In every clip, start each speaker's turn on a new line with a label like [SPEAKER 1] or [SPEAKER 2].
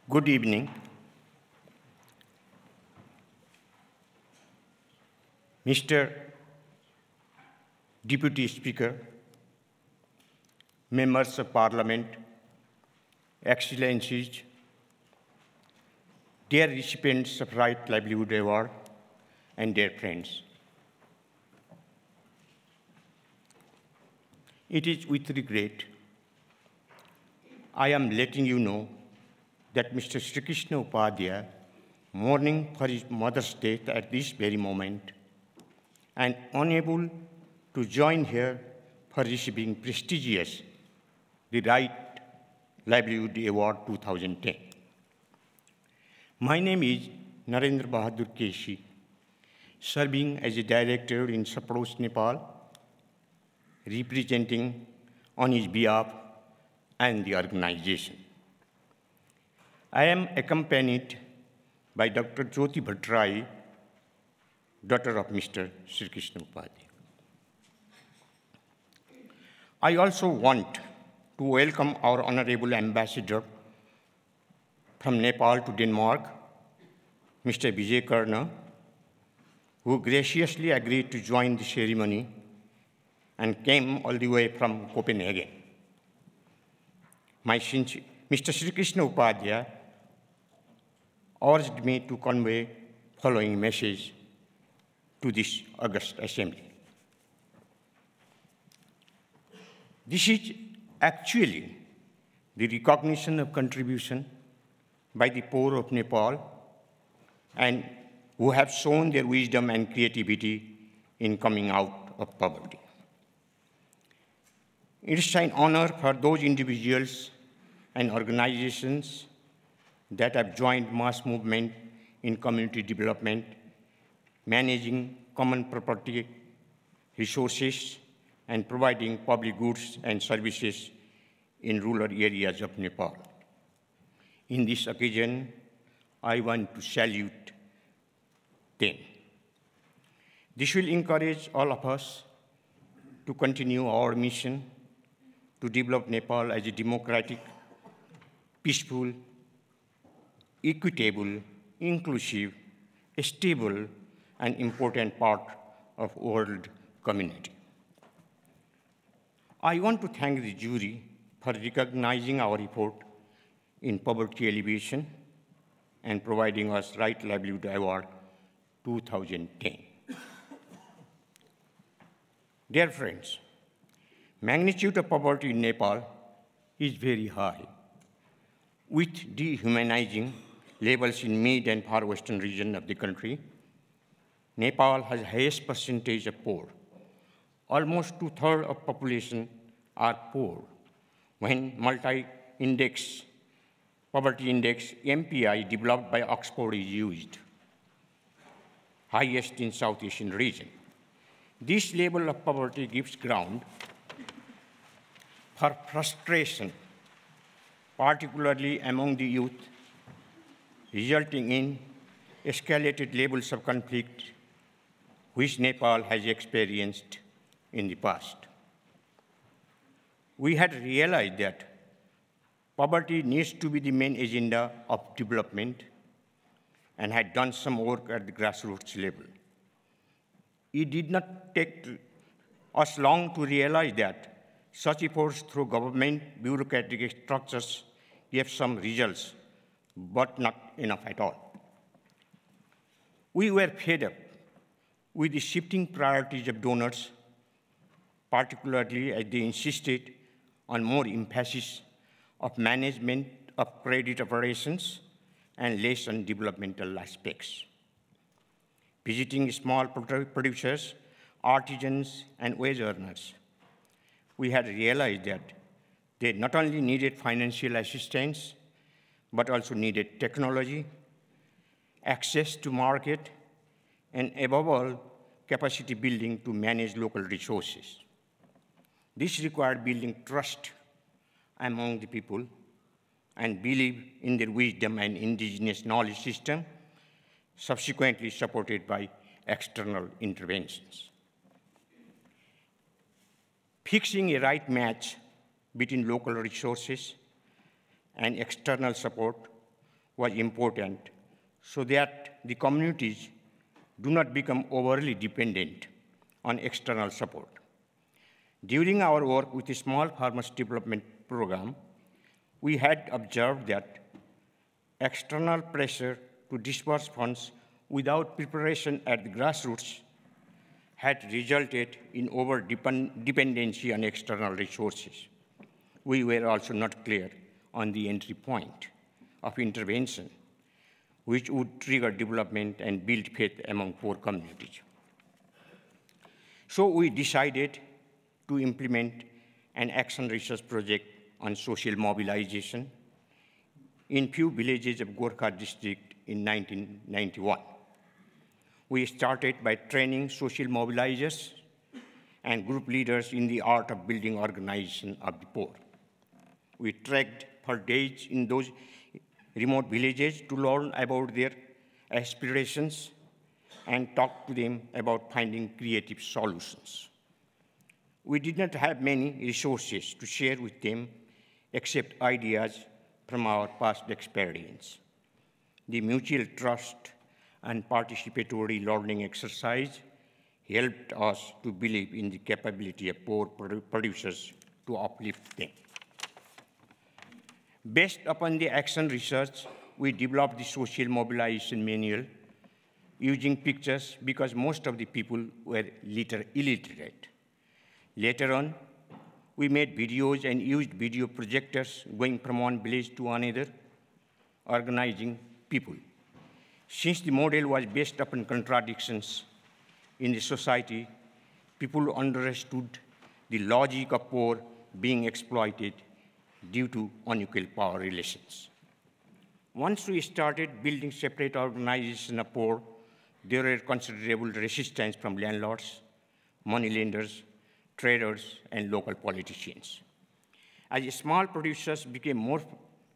[SPEAKER 1] Good evening. Mr. Deputy Speaker, Members of Parliament, Excellencies, dear recipients of Right Livelihood Award, and dear friends. It is with regret I am letting you know that Mr. Sri Krishna Upadhyaya, mourning for his mother's death at this very moment, and unable to join here for receiving prestigious the Right Livelihood Award 2010. My name is Narendra Bahadur Keshi, serving as a director in Sapros, Nepal, representing on his behalf and the organization. I am accompanied by Dr. Jyoti Bhattarai, daughter of Mr. Sri Krishna Upadhyaya. I also want to welcome our Honorable Ambassador from Nepal to Denmark, Mr. Vijay Karna, who graciously agreed to join the ceremony and came all the way from Copenhagen. Mr. Sri Krishna Upadhyaya urged me to convey following message to this august assembly. This is actually the recognition of contribution by the poor of Nepal and who have shown their wisdom and creativity in coming out of poverty. It is an honor for those individuals and organizations that have joined mass movement in community development, managing common property resources, and providing public goods and services in rural areas of Nepal. In this occasion, I want to salute them. This will encourage all of us to continue our mission to develop Nepal as a democratic, peaceful, equitable, inclusive, stable, and important part of world community. I want to thank the jury for recognizing our effort in poverty alleviation and providing us Right Livelihood Award 2010. Dear friends, magnitude of poverty in Nepal is very high, with dehumanizing levels in mid and far western region of the country. Nepal has the highest percentage of poor. Almost 2/3 of population are poor. When multi-index, poverty index, MPI, developed by Oxford is used, highest in South Asian region. This level of poverty gives ground for frustration, particularly among the youth, resulting in escalated levels of conflict which Nepal has experienced in the past. We had realized that poverty needs to be the main agenda of development and had done some work at the grassroots level. It did not take us long to realize that such efforts through government bureaucratic structures gave some results, but not enough at all. We were fed up with the shifting priorities of donors, particularly as they insisted on more emphasis of management of credit operations and less on developmental aspects. Visiting small producers, artisans, and wage earners, we had realized that they not only needed financial assistance, but also needed technology, access to market, and above all, capacity building to manage local resources. This required building trust among the people and belief in their wisdom and indigenous knowledge system, subsequently supported by external interventions. Fixing a right match between local resources and external support was important so that the communities do not become overly dependent on external support. During our work with the Small Farmers Development Program, we had observed that external pressure to disburse funds without preparation at the grassroots had resulted in over-dependency on external resources. We were also not clear on the entry point of intervention, which would trigger development and build faith among poor communities. So we decided to implement an action research project on social mobilization in few villages of Gorkha district in 1991. We started by training social mobilizers and group leaders in the art of building organization of the poor. We trekked for days in those remote villages to learn about their aspirations and talk to them about finding creative solutions. We did not have many resources to share with them except ideas from our past experience. The mutual trust and participatory learning exercise helped us to believe in the capability of poor producers to uplift them. Based upon the action research, we developed the social mobilization manual using pictures because most of the people were illiterate. Later on, we made videos and used video projectors going from one village to another, organizing people. Since the model was based upon contradictions in the society, people understood the logic of poor being exploited due to unequal power relations. Once we started building separate organizations of poor, there were considerable resistance from landlords, moneylenders, traders, and local politicians. As small producers became more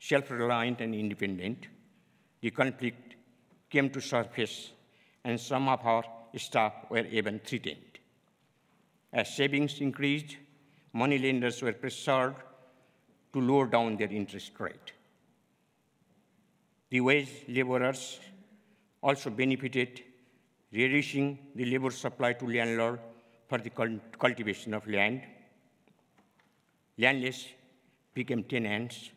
[SPEAKER 1] self-reliant and independent, the conflict came to surface, and some of our staff were even threatened. As savings increased, moneylenders were pressured to lower down their interest rate. The wage laborers also benefited, reducing the labor supply to landlord for the cultivation of land. Landless became tenants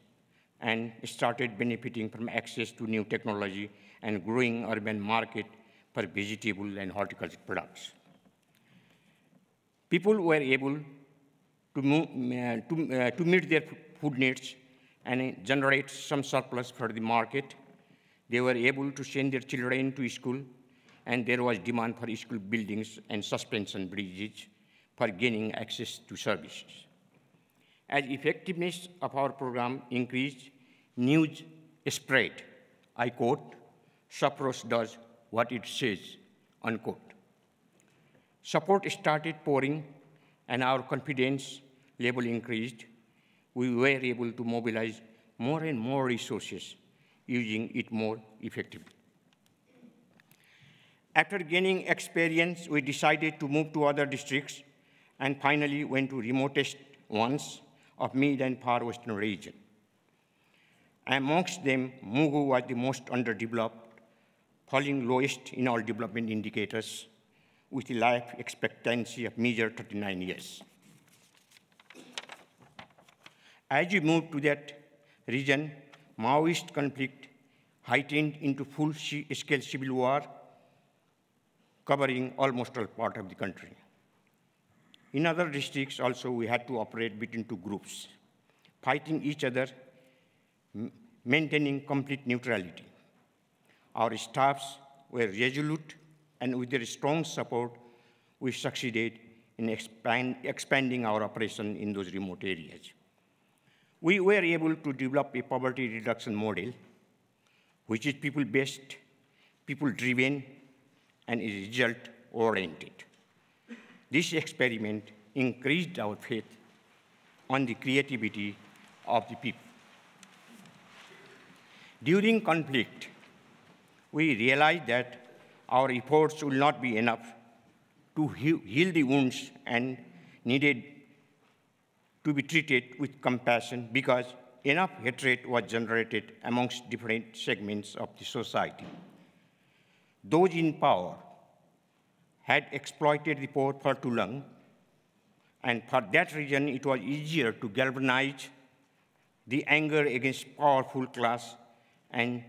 [SPEAKER 1] and started benefiting from access to new technology and growing urban market for vegetable and horticultural products. People were able to meet their food needs and generate some surplus for the market. They were able to send their children to school, and there was demand for school buildings and suspension bridges for gaining access to services. As effectiveness of our program increased, news spread. I quote, "Sapros does what it says," unquote. Support started pouring, and our confidence level increased. We were able to mobilize more and more resources, using it more effectively. After gaining experience, we decided to move to other districts and finally went to remotest ones of mid and far western region. Amongst them, Mugu was the most underdeveloped, falling lowest in all development indicators, with a life expectancy of meager 39 years. As we moved to that region, Maoist conflict heightened into full-scale civil war, covering almost all part of the country. In other districts also, we had to operate between two groups, fighting each other, maintaining complete neutrality. Our staffs were resolute, and with their strong support, we succeeded in expanding our operation in those remote areas. We were able to develop a poverty reduction model, which is people-based, people-driven, and is result-oriented. This experiment increased our faith on the creativity of the people. During conflict, we realized that our efforts will not be enough to heal the wounds and needed to be treated with compassion because enough hatred was generated amongst different segments of the society. Those in power had exploited the poor for too long, and for that reason it was easier to galvanize the anger against powerful class and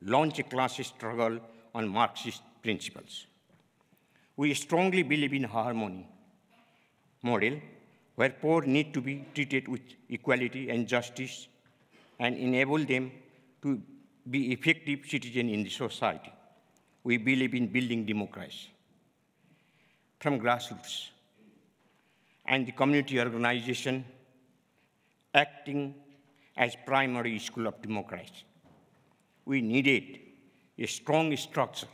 [SPEAKER 1] launch a class struggle on Marxist principles. We strongly believe in harmony model, where poor need to be treated with equality and justice and enable them to be effective citizens in the society. We believe in building democracy from grassroots and the community organization acting as primary school of democracy. We needed a strong structure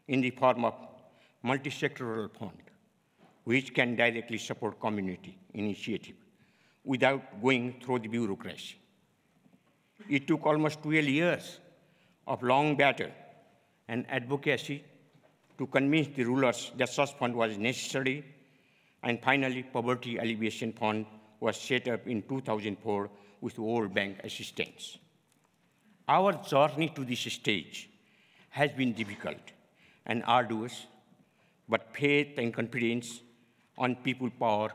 [SPEAKER 1] in the form of multi-sectoral fund, which can directly support community initiative without going through the bureaucracy. It took almost 12 years of long battle and advocacy to convince the rulers that such fund was necessary, and finally, Poverty Alleviation Fund was set up in 2004 with World Bank assistance. Our journey to this stage has been difficult and arduous, but faith and confidence on people's power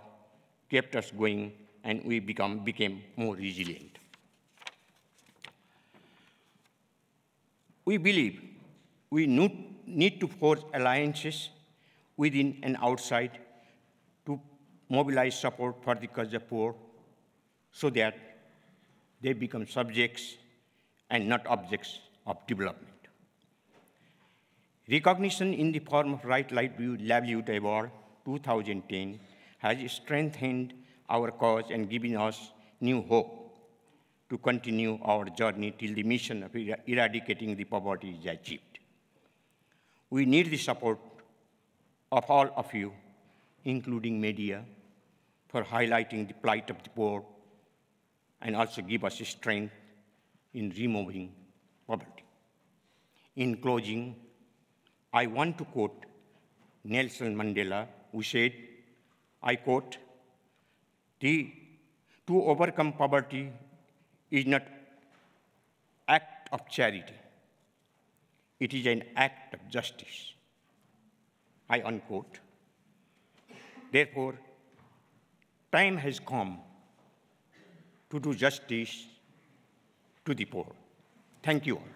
[SPEAKER 1] kept us going, and we became more resilient. We believe we need to forge alliances within and outside to mobilize support for the cause of poor so that they become subjects and not objects of development. Recognition in the form of Right Livelihood Award 2010 has strengthened our cause and given us new hope to continue our journey till the mission of eradicating the poverty is achieved. We need the support of all of you, including media, for highlighting the plight of the poor and also give us strength in removing poverty. In closing, I want to quote Nelson Mandela, who said, I quote, "To overcome poverty is not act of charity. It is an act of justice." I unquote. Therefore, time has come to do justice to the poor. Thank you all.